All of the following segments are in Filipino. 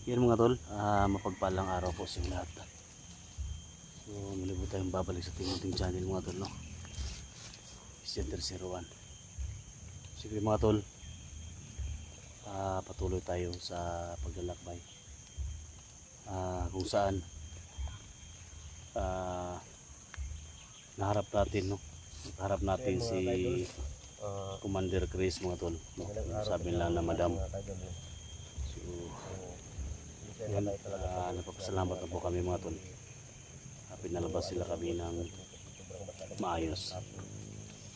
Yan mga tol, mapagpalang araw po sa lahat. So malibot tayong babalik sa ating channel mga tol, no? Center 01. Sige mga tol, patuloy tayo sa paglalakbay kung saan naharap natin, no? Naharap natin si Commander Chris mga tol, no? Sabi lang na madam. So yan, napapasalamat na po kami mga tol. Pinalabas sila kami ng maayos.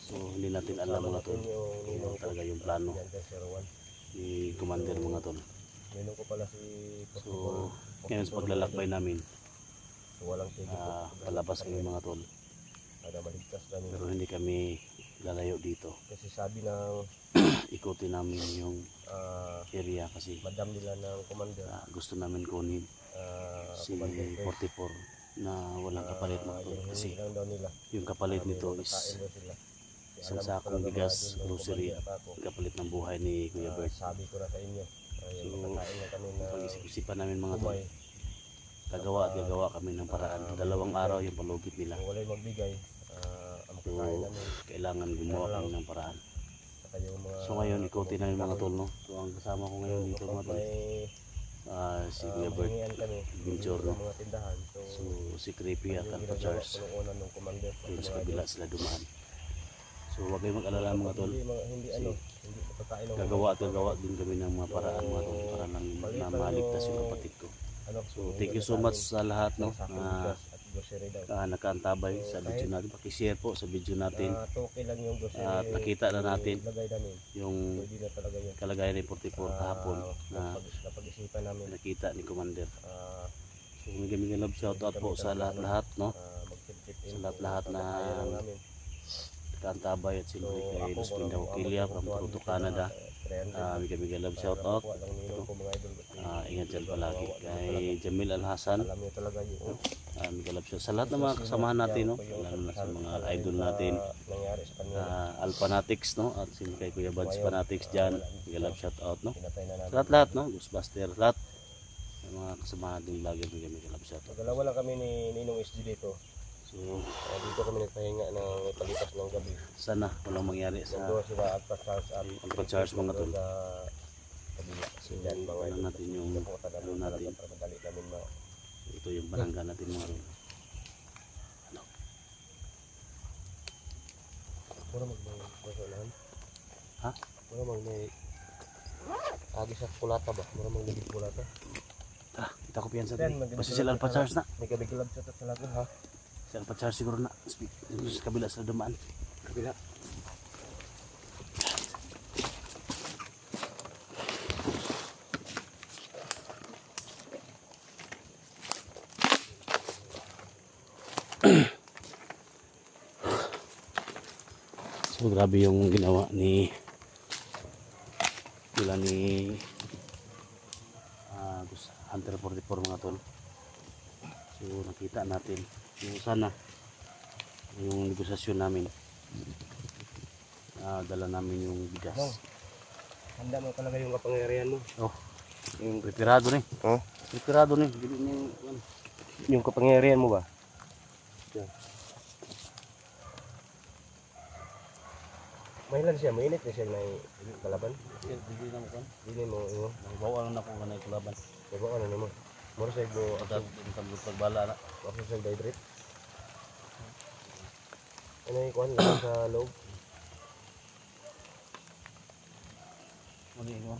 So hindi natin alam mga tol kung talaga yung plano ni Commander mga tol. So ngayon sa paglalakbay namin, palabas kami mga tol, pero hindi kami lalayo dito. Kasi sabi ng ikutin namin yung area kasi madam nila ng commander, gusto namin kunin si 44 na walang kapalit mga tol, kasi yung kapalit nito is isang sakong bigas, grocery, kapalit ng buhay ni Kuya Bert. sabi ko na sa inyo. So pag-isip-isipan namin mga tol, gagawa at gagawa kami ng paraan. 2 araw yung palugit nila. Kung wala'y magbigay, ang So pagkain namin, kailangan gumawa kami ng paraan. saka yung mga So ngayon ikutin namin mga tol, no? So ang kasama ko ngayon dito mga tol, si Kuya Bert, mahingian kami Binchor, no? ng mga tindahan. So Si Creepy at Alpha Charles, punuunan ng commander. yun sa kabila sila dumaan. So huwag kayong mag-alala mga tol, Hindi hindi pagkain ng gagawa at gagawa din kami ng mga paraan mga tol, para lang na maligtas yung kapatid ko. So thank you so much sa lahat, no, na nakaantabay sa video natin. Pakishare po sa video natin at nakita na natin yung kalagayan ni 44 kahapon na napag-isipan namin. nakita ni Commander. So may love shoutout po sa lahat-lahat, no, sa lahat-lahat na nakaantabay at silbi kay Los Pindaw Kilia from Toronto, Canada. May love shoutout. Ingat dyan palagi kay Jamil Alhasan. May love shoutout sa lahat ng mga kasamahan natin, no, lalo na sa mga idol natin, Alpha Fanatics, no, at kay Kuya Buds Fanatics dyan. May love shoutout, no, sa lahat-lahat, no, Ghostbuster, lahat ng mga kasamahan din vlogger. May love shoutout. Dalawa lang kami ni Ninong SG dito. So dito kami nagpahinga ng palipas ng gabi. sana walang mangyari sa Doon sila Alpha Charles mga tol. kabila. So ano natin yung ano natin, Madali namin ito yung barangay natin mga tol. Ano? Mura mag-basalahan? Ha? Mura mag-may agi sa kulata ba? Mura mag-may kulata? Tara, kita ko piyan sa atin. Basta sila Alpha Charles na. May kabigilab sa talaga ha? Si Alpha Charles siguro na. Sa kabila sa dumaan. Kabila. So grabe yung ginawa ni Hunter 44 mga tol. So nakita natin yung sana yung negosasyon namin, dala namin yung bigas. Handa mo talaga yung kapangyarihan mo. Yung preparado ni. Preparado ni. Yung kapangyarihan mo ba? Mahilan siya, mainit na siya na kalaban. Hindi na mo kan. Hindi mo, Bawal na ko kanay kulaban. bawa ano mo. Mura sa igbo, At pagbala na. ako sa hydrate. Ano yung kuhan lang sa loob? Ano yun?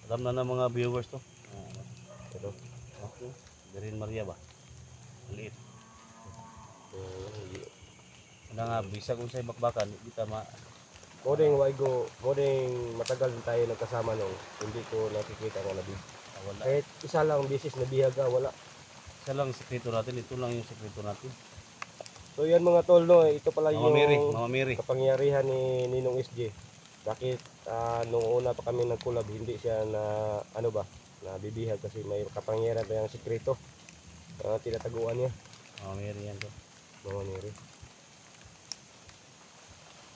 Alam na ng mga viewers to. Ito. Darin Maria ba? Maliit. Ano nga, bisa kung sa bakbakan, hindi tama. Modeng waigo, modeng matagal tayo nagkasama nung hindi ko nakikita nga nabig. Wala. Kahit isa lang bisis na bihaga, wala. Isa lang sekreto natin, ito lang yung sekreto natin. So yan mga tol, no, ito pala Mama Mary. kapangyarihan ni Ninong SJ. Bakit nung una pa kami nagkulab, hindi siya na ano ba, na bibihag kasi may kapangyarihan pa yung sekreto. Tinataguan niya. Mama Mary yan to. Mama Mary.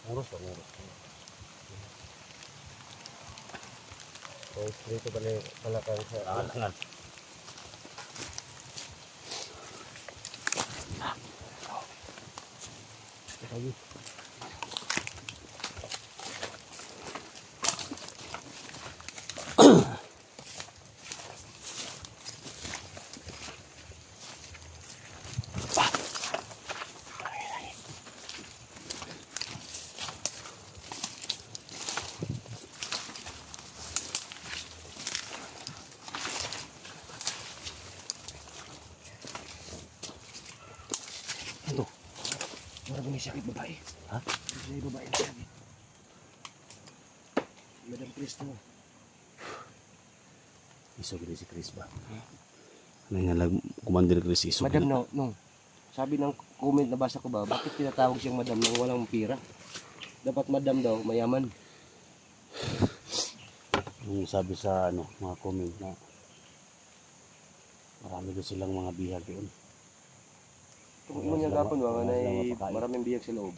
Muros ba? Muros. Dito pala kan sa Langan. lagi. Ito. Mura may sakit babae. Ha? May babae na sakit. Madam Cristo. Iso gini si Chris ba? Ano nga lang, Commander Chris iso. Madam no. Sabi ng comment na basa ko ba, bakit tinatawag siyang madam nang walang pira? Dapat madam daw, mayaman. Yung sabi sa ano, mga comment na marami doon silang mga bihag doon. Kung mo niya gapon ba, wala na silang mapakain. maraming bihag sa loob.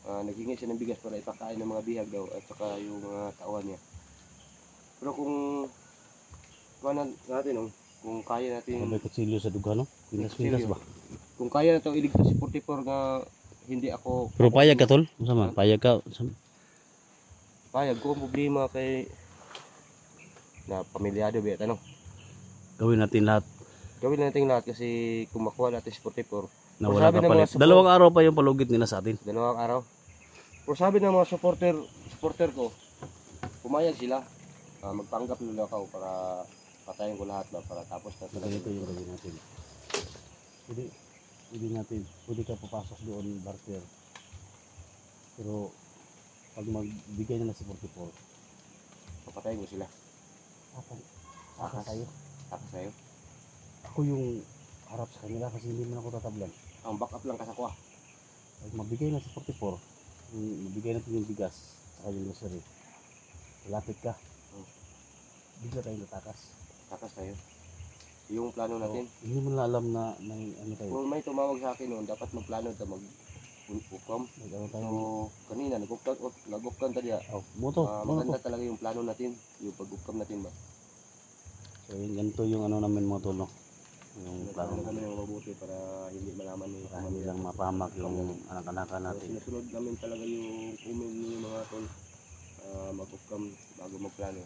Naghingi siya ng bigas para ipakain ng mga bihag daw at saka yung mga tauhan niya. Pero kung natin, kung kaya natin, May kutsilyo sa duga, no? Pinas-pinas ba? kung kaya na ito iligtas si 44 nga hindi ako Pero payag ka, tol? Masama, payag ka. payag ko ang problema kay na pamilyado ba tanong. Gawin natin lahat Gawin natin lahat kasi kung makuha natin si 44 na Kung wala sabi ng kapalit. mga support- Dalawang araw pa yung palugit nila sa atin. dalawang araw. Pero sabi ng mga supporter ko, pumayag sila. Magpanggap nila ako para patayin ko lahat ba para tapos na talaga. Ganito yung gawin natin. Pwede ka papasok doon, barter. Pero pag magbigay nila sa 44, Papatayin ko sila. saka tayo. Tapos sa'yo. Ako yung harap sa kanila kasi hindi man ako tatablan. Ang backup lang kasakwa. Pag mabigay na sa 44, mabigay natin yung bigas saka yung grocery. Lapit ka. Bigla tayong tatakas. Tapos sa'yo. Yung plano natin. Hindi mo na alam na may ano tayo. Kung may tumawag sa akin noon, dapat magplano tayo mag-ukam. Ano tayo. So, kanina, nag-ukam tayo. Oh, moto. Maganda talaga yung plano natin. Yung pag-ukam natin ba. So yun, ganito yung ano namin mga tol, no? Yung Plano plano kami namin. ng mabuti para hindi malaman ni Para hindi lang mapahamak yung anak-anakan So, natin. sinusunod namin talaga yung comment ni mga tol. Mag-ukam bago magplano.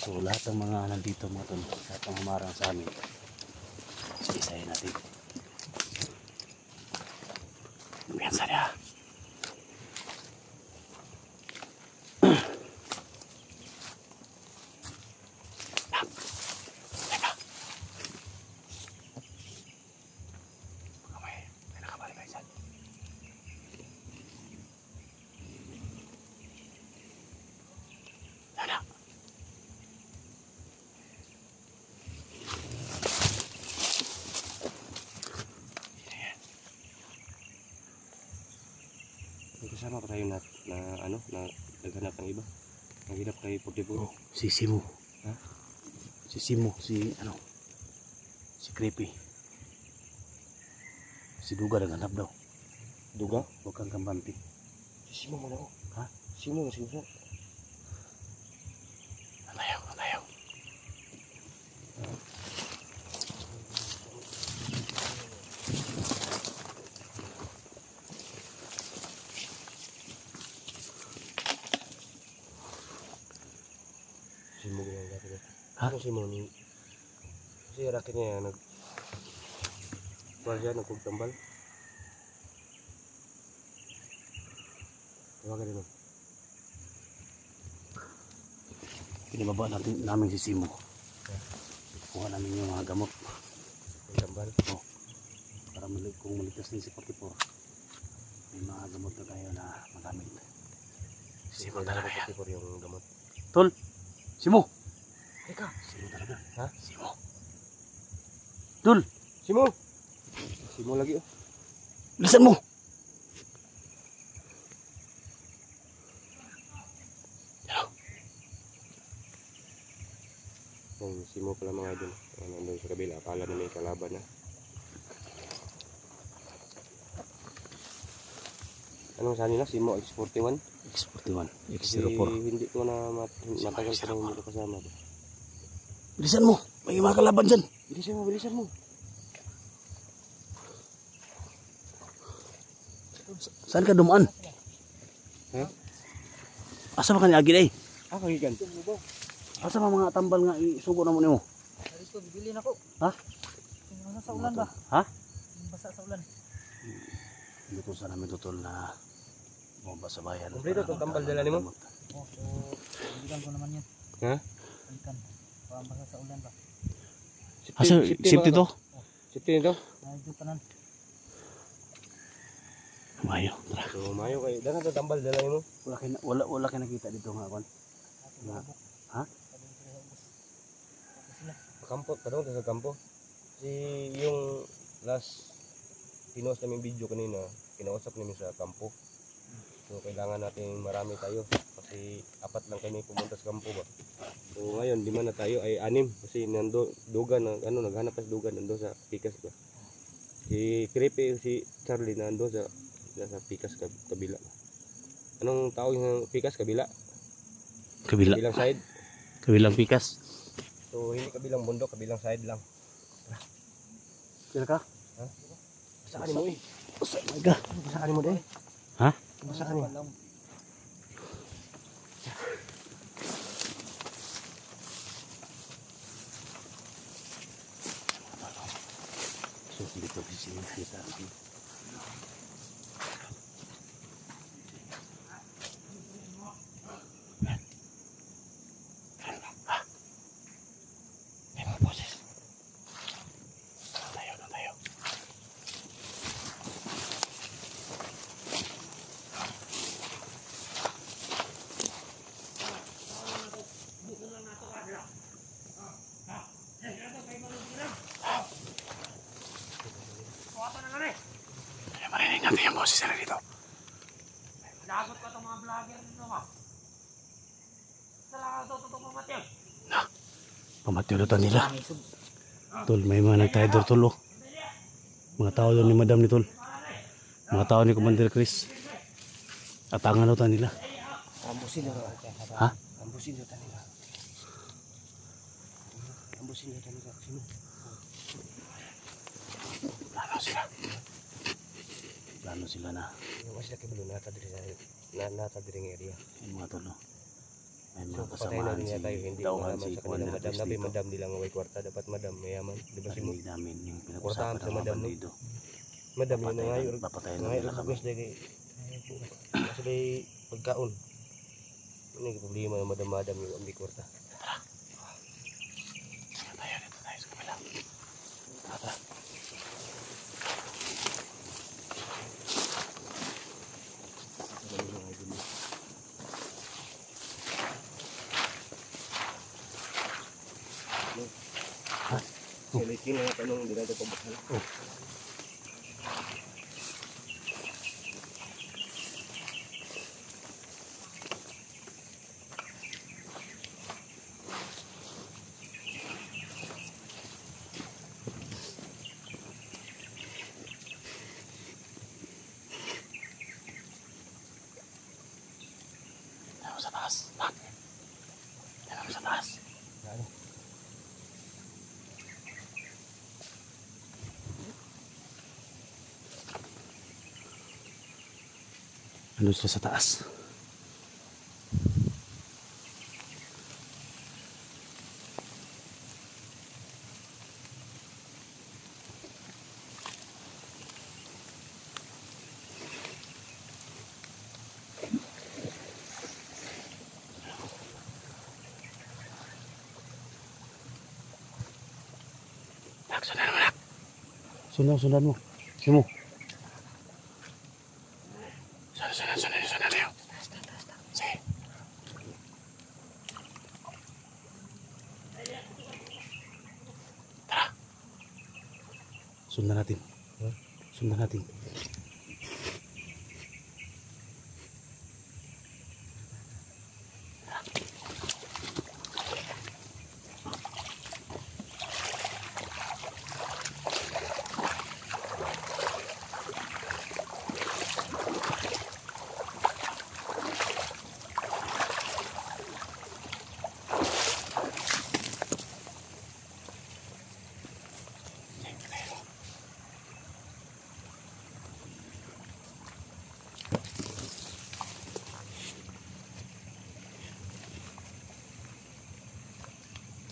So lahat ng mga nandito mga tol, lahat ng humarang sa amin, isa-isahin natin. Biyansa niya. Kasama pa tayo na naghanap ng iba. Naghanap kay 44. Oh, si Simo. Ha? Si Simo, si si Creepy. Si Duga naghanap daw. Duga? Huwag kang kampante. Si Simo man ako. Ha? Simo na Simo. Alayaw. Simo ganyan natin. Ha? Ano Simo ni? Kasi raket niya nagkugtambal. Tawagan din. Pinababa namin si Simo. Kuha namin yung mga gamot. Tambal. Oh, para kung maligtas din si 44, may mga gamot na tayo na magamit. Simo talaga yan. 44 yung gamot. Tol! Simo! Teka. Simo talaga. Ha? Simo! Tol! Simo! Simo lagi oh. Bilisan mo! Yung Simo pala mga idol. Nandun sa kabila. Akala na may kalaban na. Anong sa nila? Simo X41? X41, Kasi X04. hindi ko na matagal ko na hindi ko kasama. Bilisan mo, may mga kalaban dyan. Bilisan mo. Saan ka dumaan? Ha? Asa ba ka ni Agil eh? Kagigan. Asa ba mga tambal nga isugo na mo nimo? Dito, bibili na ko. Ha? Basa sa ulan ba? Ha? Basa sa ulan. Dito sa namin tutol na bumaba sa bayan. Kompleto itong tambal dala nimo? Oh, so, balikan ko naman yan. Ha? Balikan. Basa sa ulan ba? Asa, safety to? Safety nito? Medyo panan. Mayo. So mayo kay dana to tambal dala nimo. Wala ka nakita dito nga kon. Ha? Kampo, kadong sa kampo. Si yung last pinost namin video kanina, kinausap namin sa kampo. So kailangan natin marami tayo kasi 4 lang kami pumunta sa kampo ba. So ngayon di man na tayo ay 6 kasi dugan naghanap pa sa dugan nando sa Pikas ba. Si Creepy si Charlie nando sa Pikas kabila. Anong tawag ng Pikas kabila? Kabilang side. Kabilang Pikas. So hindi kabilang bundok, kabilang side lang. Kira ka? Ha? Saan mo eh? Saan mo deh? Ha? Saan mo? So dito kasi kita. Marinig natin yung boses na dito. Lagot ko itong mga vlogger nito ba? Salamat ito, totoo pamatyo. Na, pamatiulutan nila. Tol, may mga nagtayador tol oh. Mga tao doon ni Madam ni Tol. Mga tao ni Commander Chris. Atangan daw nila. Ambusin na Ha? Ambusin na nila. Ambusin na nila. Sino? Plano sila na. Yung mas laki belum nata diri area. Yung mga tol oh. May So mga patay na kasamahan niya tayo si hindi Dauhan malaman si sa kanila Commander madam Chris nabi dito. madam nilang way kwarta dapat madam mayaman di ba si mo Parinig namin yung Kwartahan pinag-usapan sa ng mga madam, no? bandido. madam yun na ngayon Papatayin na ngayon nila kami. gusto kay kasi may pagkaon ini problema ng madam yung ambi kwarta Tayo dito tayo sa kabila. Tara. Sulitin na natin nung dinado pabukal Tayo sa taas. Tayo sa taas. Ano sila sa taas? Sundan mo nak. Sundan mo. Simo. Sundan tayo. Sige. Tara. Sundan natin. Sundan natin.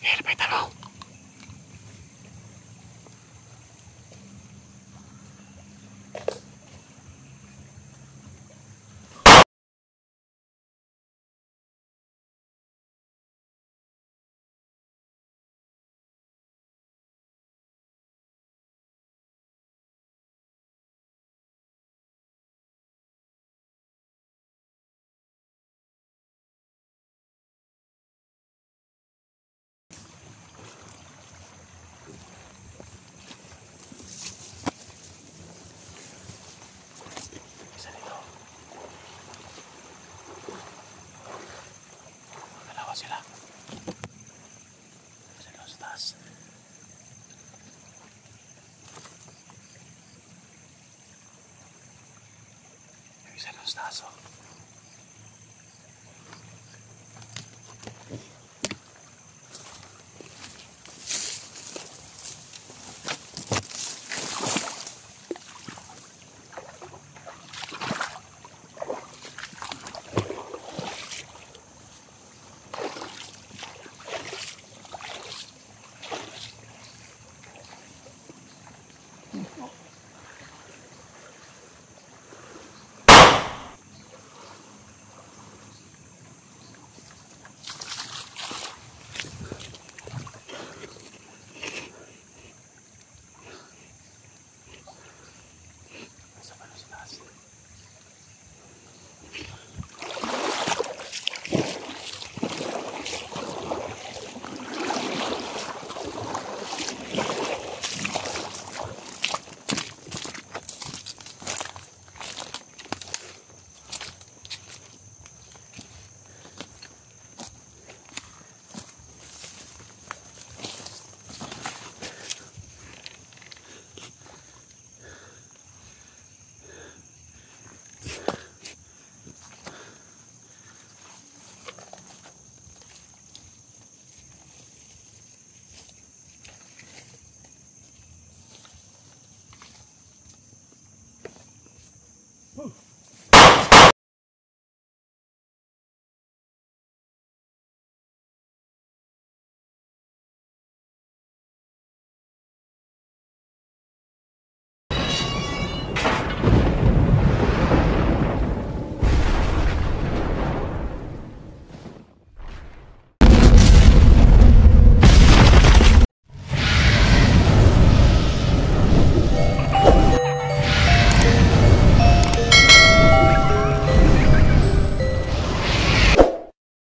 May tanong. Isa dito. Dalawa sila. Isa doon sa taas. Isa doon sa taas, oh.